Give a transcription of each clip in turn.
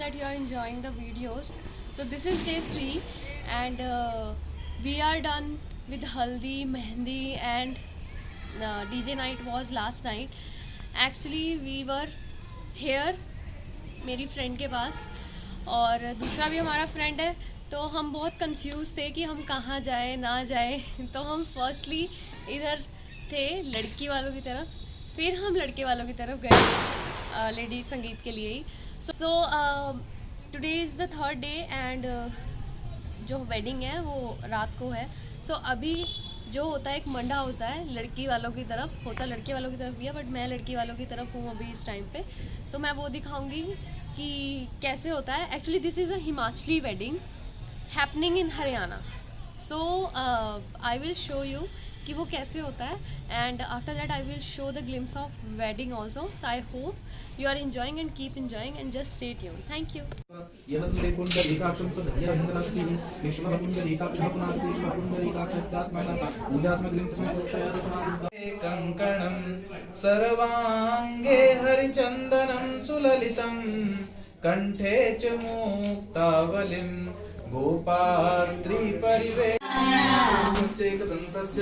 that you are enjoying the videos. So this is day 3 and we are done with haldi, mehndi and DJ night was last night. Actually we were here मेरी friend के पास और दूसरा भी हमारा friend है, तो हम बहुत कंफ्यूज थे कि हम कहाँ जाएं ना जाएं। तो हम फर्स्टली इधर थे लड़की वालों की तरफ, फिर हम लड़के वालों की तरफ गए लेडी संगीत के लिए ही। So today is the third day and जो वेडिंग है वो रात को है। सो अभी जो होता है एक मंडा होता है लड़की वालों की तरफ, होता लड़के वालों की तरफ भी है, बट मैं लड़की वालों की तरफ हूँ अभी इस टाइम पे। तो मैं वो दिखाऊंगी कि कैसे होता है। Actually this is a Himachali wedding happening in Haryana. So I will show you कि वो कैसे होता है and after that I will show the glimpse of wedding also. So I hope you are enjoying and keep enjoying and just stay tuned. Thank you. कंकणं सर्वांगे हरिचंदनं सुललितं कंठे च मुक्तावलिं गोपास्त्री परिवेशनश्चैकदन्तश्च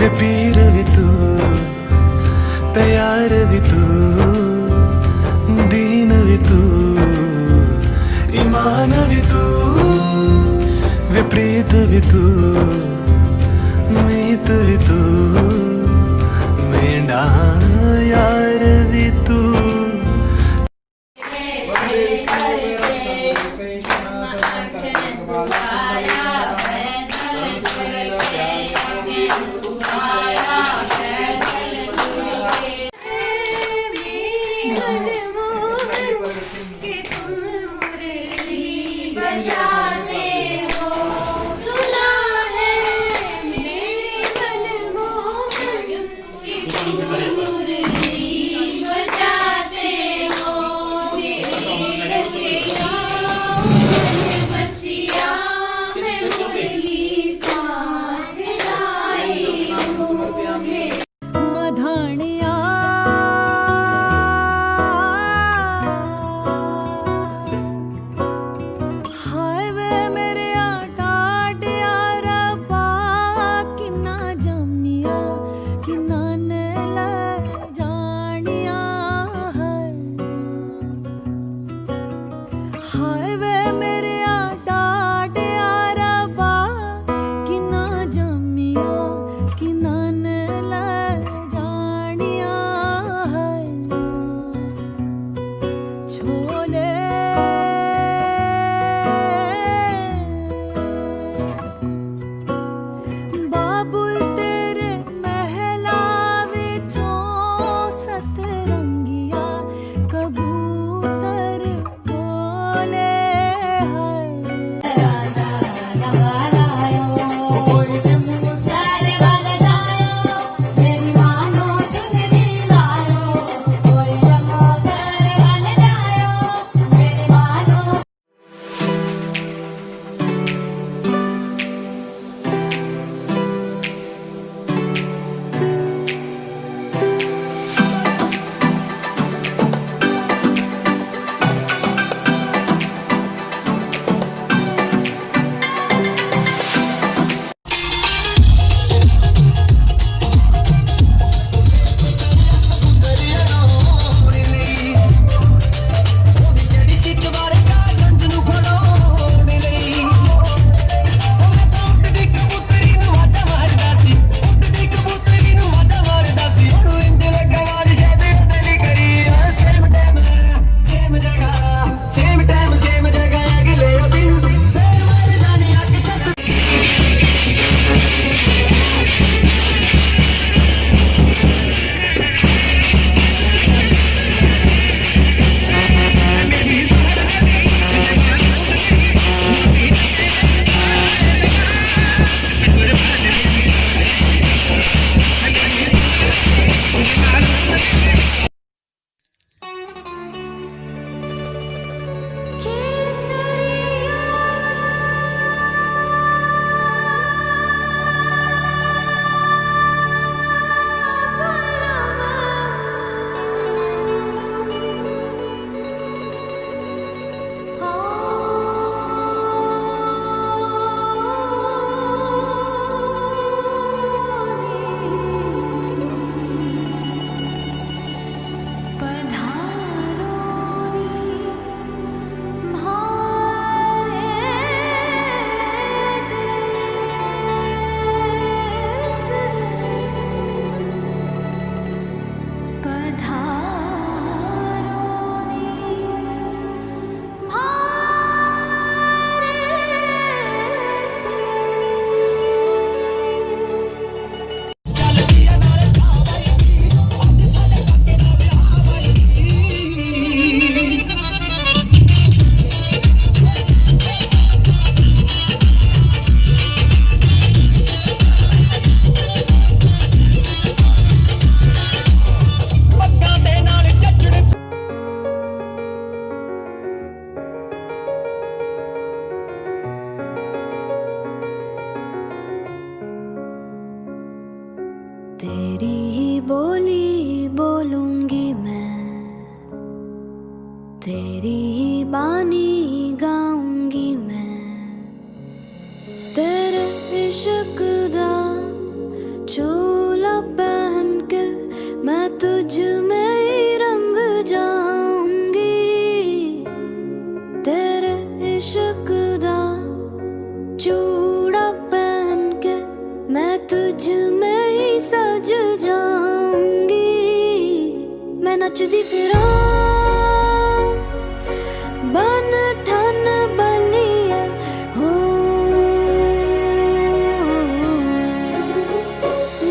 वे पीर भी तू तैयार भी तू दीन भी तू ईमान भी तू वे प्रीत भी तू मीत भी तू मेरा यार भी तू। तेरी ही बोली बोलूंगी मैं, तेरी ही बानी गाऊंगी मैं, तेरे इश्क दा चोला पहन के मैं तुझ में ही रंग जाऊंगी, तेरे इश्क दा चूड़ा पहन के मैं तुझ में ही सज जाऊंगी। मैं नचदी फिरां बन ठन बलिया हो,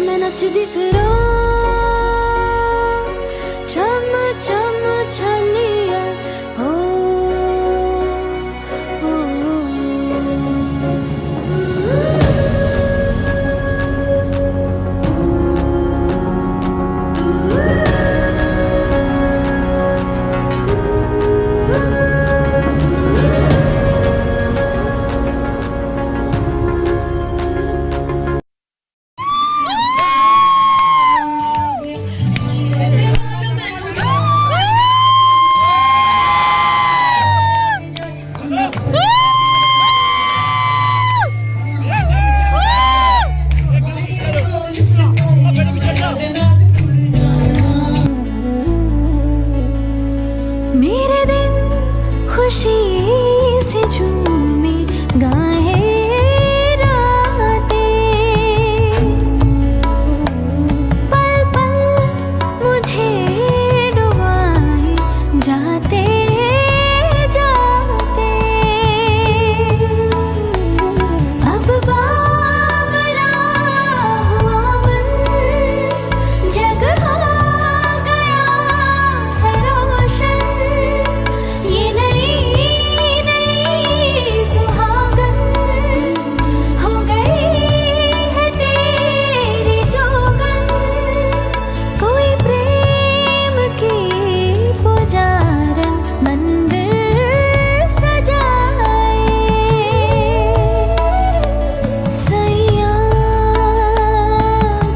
मैं नचदी फिरां छम छम छलिया हो, मेरे दिन खुशी से झूमे गाए रातें, पल पल मुझे डुबाए जाते जाते, अब बावरा हुआ मन जग हो गया है रोशन, ये नई नई सुहागन हो गई है तेरी जोगन, कोई प्रेम की पुजारन मंदिर सजाए, सैया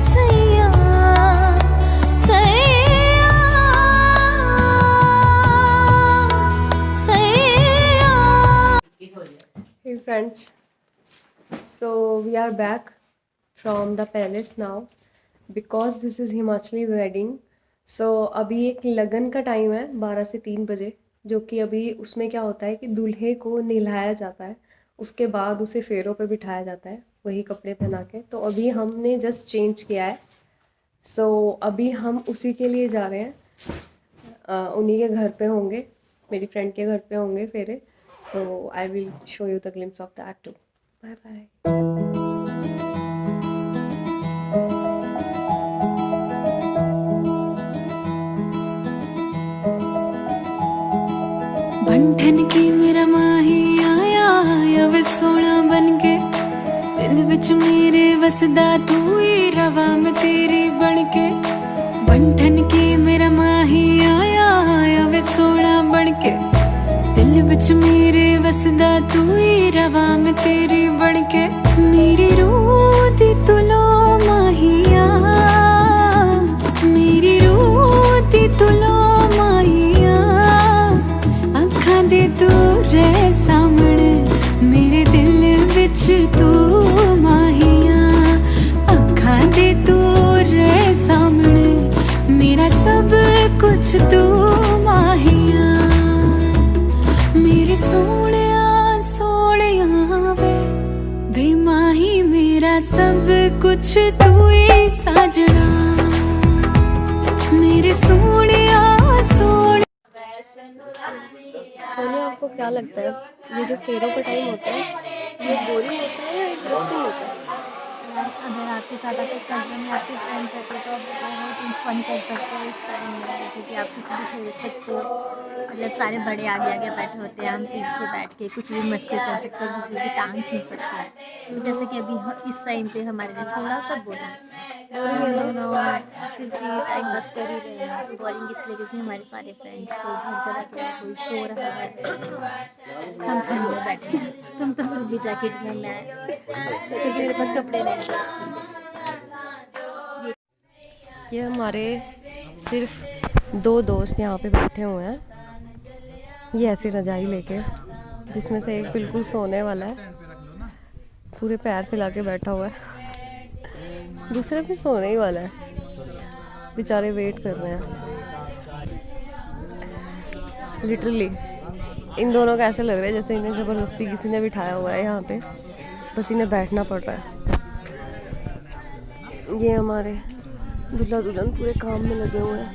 सैया सैया। Hey friends, so we are back from the palace now because this is Himachali wedding. So अभी एक लगन का टाइम है 12 से 3 बजे, जो कि अभी उसमें क्या होता है कि दूल्हे को नहलाया जाता है, उसके बाद उसे फेरों पे बिठाया जाता है वही कपड़े पहना के। तो अभी हमने जस्ट चेंज किया है, सो अभी हम उसी के लिए जा रहे हैं, उन्हीं के घर पे होंगे, मेरी फ्रेंड के घर पे होंगे फेरे। So I will show you the glimpse of that too. Bye bye. बंठन की मेरा माही आया आया वे सोना बनके, दिल विच मेरे वसदा तू ही रवा मैं तेरी बनके, बंठन के मेरा माही आया आया वे सोना बन के दिल विच मेरे वसदा तू ही रवा मैं तेरी बन के मेरी रूह दी तू लो माहिया मेरी रूह दी तू लो माहिया अखां दे तू रह सामने मेरे दिल विच तू माहिया अखां दे तू रह सामने मेरा सब कुछ तू माहिया मेरे सोहणिया सोहणिया वे माही मेरा सब कुछ तू ही साजना मेरे सोहणिया सोहणिया। सोनिया, आपको क्या लगता है ये जो फेरों का टाइम होता है ये बोरिंग होता है या इंटरेस्टिंग होता है? अगर आपके साथ आपके कज़न या आपके फ्रेंड्स रहते तो आप बहुत फन कर सकते हो इस टाइम में, जैसे कि आप कुछ भी खेल सकते हो, मतलब सारे बड़े आगे आगे बैठे होते हैं, हम पीछे बैठ के कुछ भी मस्ती कर सकते हैं, दूसरे की टांग खींच सकते हैं। तो जैसे कि अभी इस टाइम पे हमारे लिए थोड़ा सा बोरिंग फिर भी टाइम पास कर ही रहे हैं। बोरिंग इसलिए क्योंकि हमारे सारे फ्रेंड्स कोई घर चला गया, कोई सो रहा है, हम ठंड में बैठे हैं। तुम तो फिर भी जैकेट में, मैं तो मेरे पास कपड़े नहीं। ये हमारे सिर्फ 2 दोस्त यहाँ पे बैठे हुए हैं, ये ऐसी रजाई लेके, जिसमें से एक बिल्कुल सोने वाला है, पूरे पैर फैला के बैठा हुआ है, दूसरा भी सोने ही वाला है, बेचारे वेट कर रहे हैं। लिटरली इन दोनों का ऐसा लग रहा है जैसे इन्हें ज़बरदस्ती किसी ने बिठाया हुआ है यहाँ पे, बस इन्हें बैठना पड़ रहा है। ये हमारे दूल्हा दुल्हन पूरे काम में लगे हुए हैं।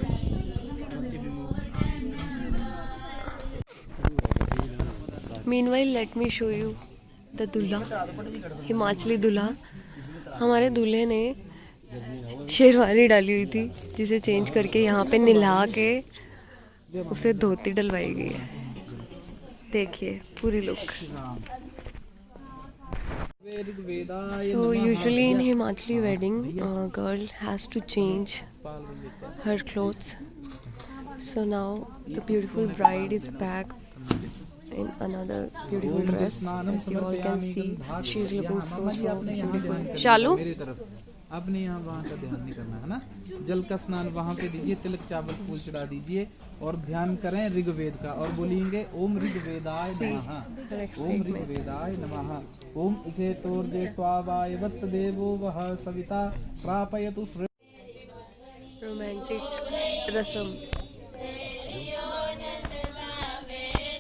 Meanwhile let me show you the दूल्हा, हिमाचली दूल्हा। हमारे दूल्हे ने शेरवानी डाली हुई थी जिसे चेंज करके यहाँ पे नहला के उसे धोती डलवाई गई है। देखिए पूरी look. So usually in Himachali wedding, girl has to change her clothes. So now the beautiful bride is back in another beautiful dress. As you all can see, she is looking so beautiful. Shalu? अपने यहाँ वहाँ का ध्यान नहीं करना है ना। जल का स्नान वहाँ पे दीजिए, तिलक चावल फूल चढ़ा दीजिए और ध्यान करें ऋग्वेद का और बोलेंगे ओम ऋग्वेदाय नमः, ओम ऋग्वेदाय नमः, ओम इकेतोर्जे त्वावाय वस्तदेवो वह Savita प्रापयतु। Romantic rasam.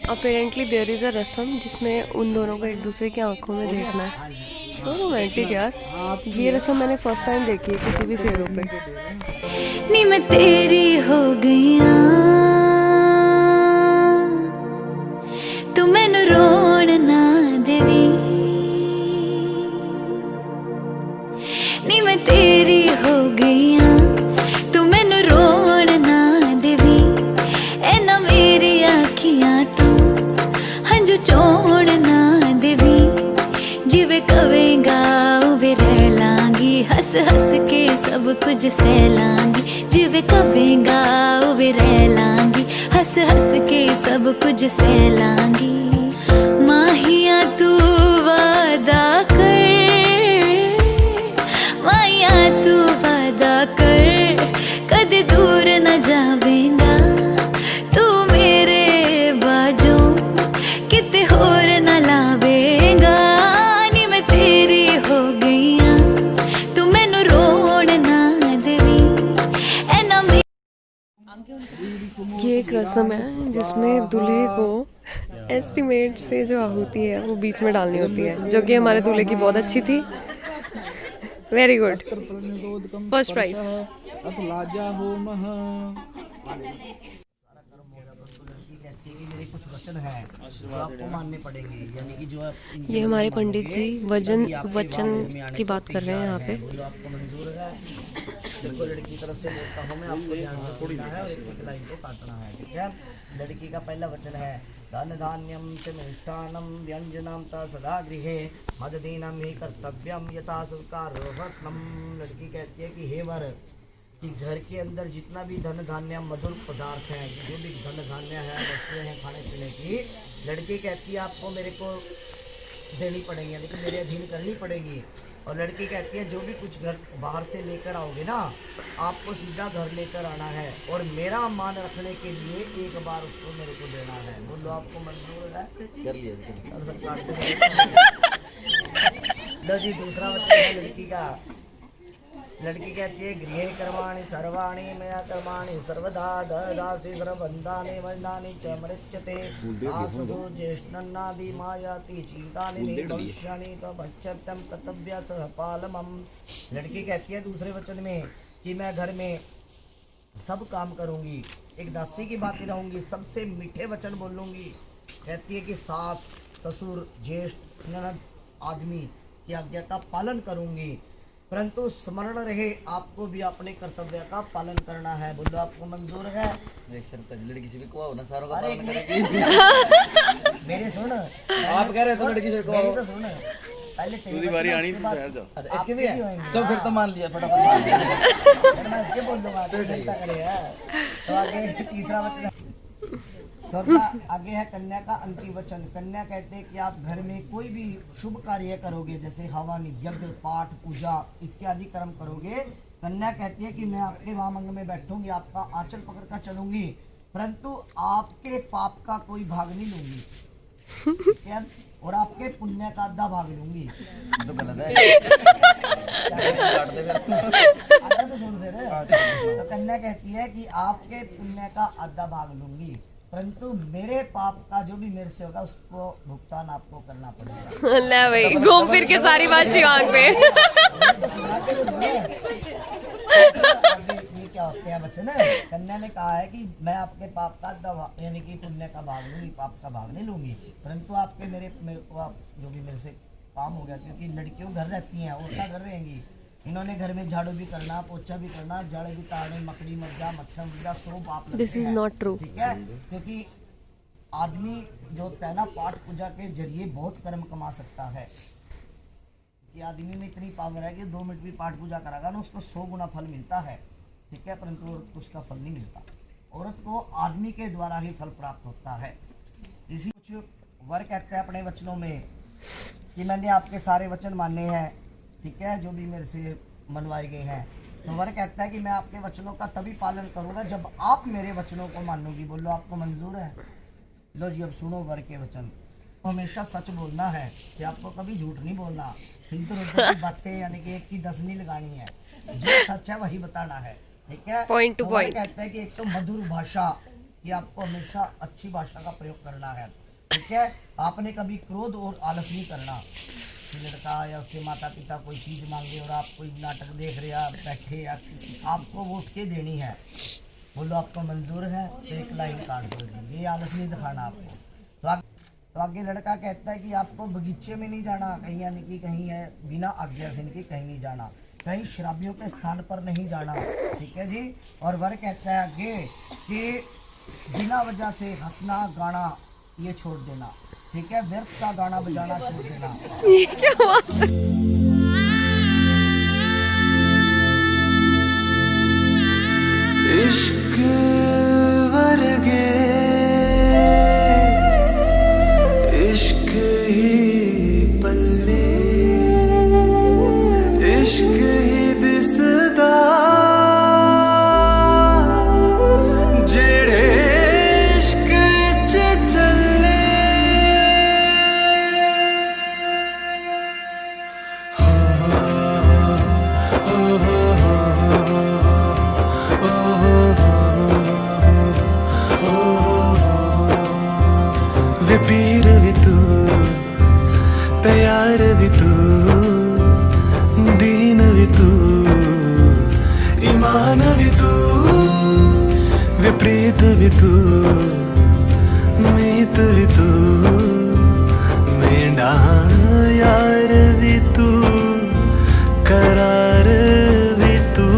Apparently there is a rasam जिसमें उन दोनों को एक दूसरे की आंखों में देखना है। सो रोमांटिक यार। ये रस्म मैंने फर्स्ट टाइम देखी है किसी भी फेरों पे। नी मैं तेरी हो गईया, तू मैनू रोण ना देवी, नी मैं तेरी हो गईया, तू मैनू रोण ना देवी, ऐना मेरी आखियां तू हंजू चोण ना देवी, जिवे कवेगा उवे रह लांगी, हंस हंस के सब कुछ सह लांगी, जिवे कवेगा उवे रह लांगी, हंस हंस के सब कुछ सह लांगी। माहिया तू वादा कर, माहिया तू वादा कर, कदे दूर न जावेंगा तू मेरे बाजू, किते होर न लावेगा, नी मैं तेरी हो गईया, तू मैनू रोण ना देवी, ऐना में। ये एक रस्म है जिसमें दूल्हे को एस्टिमेट से जो आहुति है वो बीच में डालनी होती है, जो कि हमारे दूल्हे की बहुत अच्छी थी। Very good, first prize. कुछ वचन है जो आपको मानने पड़ेंगे, यानी कि जो ये हमारे पंडित जी वचन की बात कर रहे हैं यहाँ पे। जो आपको मंजूर है, देखो लड़की की तरफ से बोलता हूँ मैं, आपको ध्यान से सुनना है और एक लाइन को काटना है, ठीक है। लड़की का पहला वचन है धन धान्यम च मिष्टान्नम व्यंजनम त सदा गृहे मददीनम ही कर्तव्यम यथा सत्कारोहत्नम। लड़की कहती है कि हे वर, कि घर के अंदर जितना भी धन धान्य मधुर पदार्थ हैं, जो भी धन धान्य है, वस्तुएं हैं खाने पीने की, लड़की कहती है आपको मेरे को देनी पड़ेगी, यानी कि मेरे अधीन करनी पड़ेगी। और लड़की कहती है जो भी कुछ घर बाहर से लेकर आओगे ना, आपको सीधा घर लेकर आना है और मेरा मान रखने के लिए एक बार उसको मेरे को देना है। बोलो आपको मंजूर है? कर लिया। लो जी, दूसरा वचन है लड़की का। लड़की कहती है गृहे कर्माणि सर्वाणि मया कर्माणि सर्वदा ददासि सर्वबन्धानि वन्दानि च मृच्यते सासुर ज्येष्ठन्नादि मायाति चीतानि भविष्यानि तवच्छब्दं कर्तव्य सह पालमम्। लड़की कहती है दूसरे वचन में कि मैं घर में सब काम करूंगी, एक दासी की बात रहूंगी, सबसे मीठे वचन बोलूंगी। कहती है कि सास ससुर ज्येष्ठ ननद आदमी की आज्ञा का पालन करूंगी, परंतु स्मरण रहे आपको भी अपने कर्तव्य का पालन करना है। बोलो आपको मंजूर है? लड़की से भी कुआ होना सारों का अरे पालन करेगी। मेरे सुन, आप कह रहे थे लड़की से कुआ मेरी हो। तो सुन, पहले पूरी बारी आनी थी, ठहर जाओ। अच्छा, इसके भी है? होंगे। तो फिर तो मान लिया, फटाफट मान लिया। फिर मैं इसके बोल दूंगा, तो चिंता करे यार। तो आगे तीसरा वचन, तो आगे है कन्या का अंतिम वचन। कन्या कहते हैं कि आप घर में कोई भी शुभ कार्य करोगे, जैसे हवन, यज्ञ, पाठ, पूजा इत्यादि कर्म करोगे, कन्या कहती है कि मैं आपके वामंग में बैठूंगी, आपका आंचल पकड़ कर चलूंगी, परंतु आपके पाप का कोई भाग नहीं लूंगी, ठीक है? और आपके पुण्य का आधा भाग लूंगी। तो गलत है। काट दे फिर। आगे तो सुन फिर। तो कन्या कहती है कि आपके पुण्य का आधा भाग लूंगी, परंतु मेरे पाप का जो भी मेरे से होगा उसको भुगतान आपको करना पड़ेगा। ले भाई, घूम फिर के सारी बात शिवांग पे। तो सुना के तो सुने। ये क्या होते हैं वचन? कन्या ने कहा है कि मैं आपके पाप का आधा यानी कि पुण्य का भाग लूंगी, पाप का भाग नहीं लूंगी, परंतु आपके मेरे को आप जो भी मेरे से काम हो गया, क्योंकि लड़कियों घर रहती हैं, औरतें घर रहेंगी, इन्होंने घर में झाड़ू भी करना, पोछा भी करना, जड़ भी ताड़ने, मकड़ी मज्जा, मच्छर मुर्गा, सो पाप लगते दिस इज हैं। Not true. ठीक है, क्योंकि आदमी जो होता है ना, पाठ पूजा के जरिए बहुत कर्म कमा सकता है। कि आदमी में इतनी पावर है कि 2 मिनट भी पाठ पूजा करागा ना, उसको 100 गुना फल मिलता है, ठीक है, परंतु औरत को उसका फल नहीं मिलता। औरत को आदमी के द्वारा ही फल प्राप्त होता है। इसी कुछ वर कहते हैं अपने वचनों में कि मैंने आपके सारे वचन माने हैं, ठीक है, जो भी मेरे से मनवाए गए हैं। तो वर कहता है कि मैं आपके वचनों का तभी पालन करूंगा जब आप मेरे वचनों को मानोगी। बोलो आपको मंजूर है? लो जी, अब सुनो वर के वचन। हमेशा सच बोलना है कि आपको कभी झूठ नहीं बोलना, इधर उधर की बातें यानी कि 1 की 10 नहीं लगानी है, जो सच है वही बताना है, ठीक है? Point to तो वर point. कहता है कि एक तो मधुर भाषा, कि आपको हमेशा अच्छी भाषा का प्रयोग करना है, ठीक है? आपने कभी क्रोध और आलस नहीं करना कि लड़का या उसके माता पिता कोई चीज़ मांगे और आप कोई नाटक देख रहे या बैठे, या आपको वो उठ के देनी है। बोलो आपको मंजूर है? तो 1 लाइन काट दो, ये आलस नहीं दिखाना आपको। तो आगे लड़का कहता है कि आपको बगीचे में नहीं जाना, कहीं यानी कि कहीं है बिना आज्ञा से इनकी कहीं नहीं जाना, कहीं शराबियों के स्थान पर नहीं जाना, ठीक है जी? और वर कहता है आगे कि बिना वजह से हंसना गाना ये छोड़ देना, ठीक है, व्यर्थ का गाना बजाना छोड़ देना। इश्क वर्गे इश्क ही पल्ले इश्क ही दिसदा जेड़े इश्क च चले वे पीर भी तू तैयार भी तू दीन भी तू ईमान भी तू वे प्रीत भी तू मीत भी तू मेरा यार भी तू करार भी तू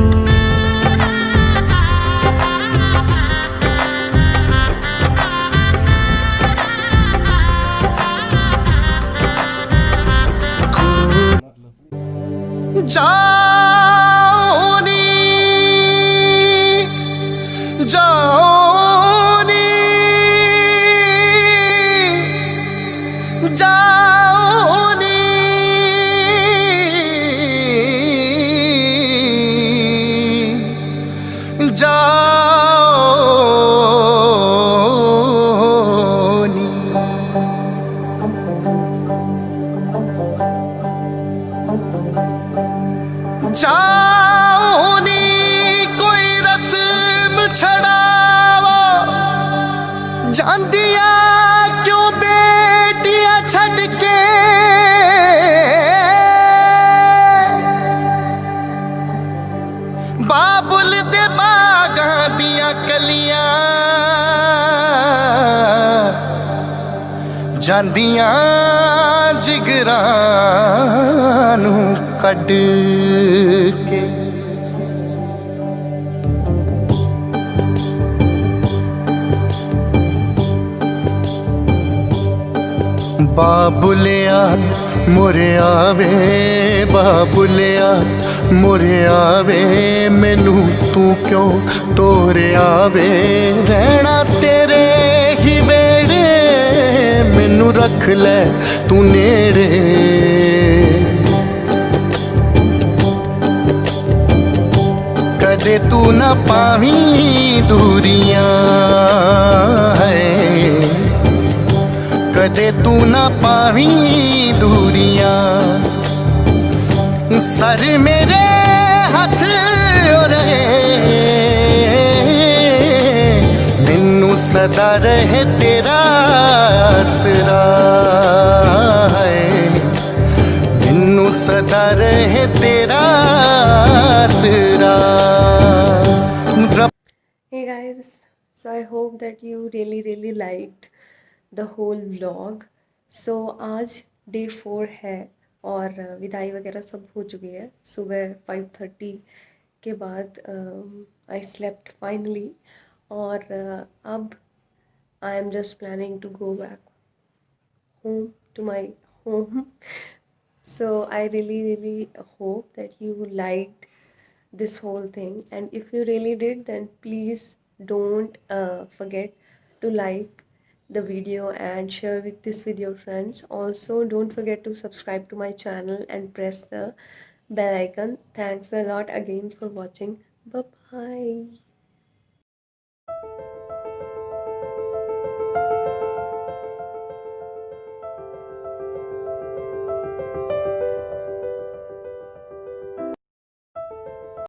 जाओनी ਜਾਂਦੀਆਂ ਜਿਗਰਾਂ ਨੂੰ ਕੱਢ ਕੇ ਬਾਬੁਲਿਆ ਮੁਰਿਆ ਵੇ ਬਾਬੁਲਿਆ ਮੁਰਿਆ ਵੇ ਮੈਨੂੰ ਤੂੰ ਕਿਉਂ ਤੋਰਿਆ ਵੇ ਰਹਿਣਾ ਤੇਰੇ ਹੀ ਵੇੜੇ ਮੈਨੂੰ ਰੱਖ ਲੈ ਤੂੰ ਨੇੜੇ ਕਦੇ ਤੂੰ ਨਾ ਪਾਵੀਂ ਦੂਰੀਆਂ ਹੈ ਕਦੇ ਤੂੰ ਨਾ ਪਾਵੀਂ ਦੂਰੀਆਂ ਸਰ ਮੇਰੇ ਹੱਥ ਰਹੇ ਮੈਨੂੰ ਸਦਾ ਰਹੇ ਤੇਰਾ ਆਸਰਾ ਹੈ ਮੈਨੂੰ ਸਦਾ ਰਹੇ ਤੇਰਾ ਆਸਰਾ Hey guys, so I hope that you really liked the whole vlog. So आज डे 4 है और विदाई वगैरह सब हो चुकी है। सुबह 5:30 के बाद आई स्लेप्ट फाइनली और अब I am just planning to go back home to my home. So I really hope that you liked this whole thing, and if you really did, then please don't forget to like the video and share this with your friends. Also, don't forget to subscribe to my channel and press the bell icon. Thanks a lot again for watching. Bye bye.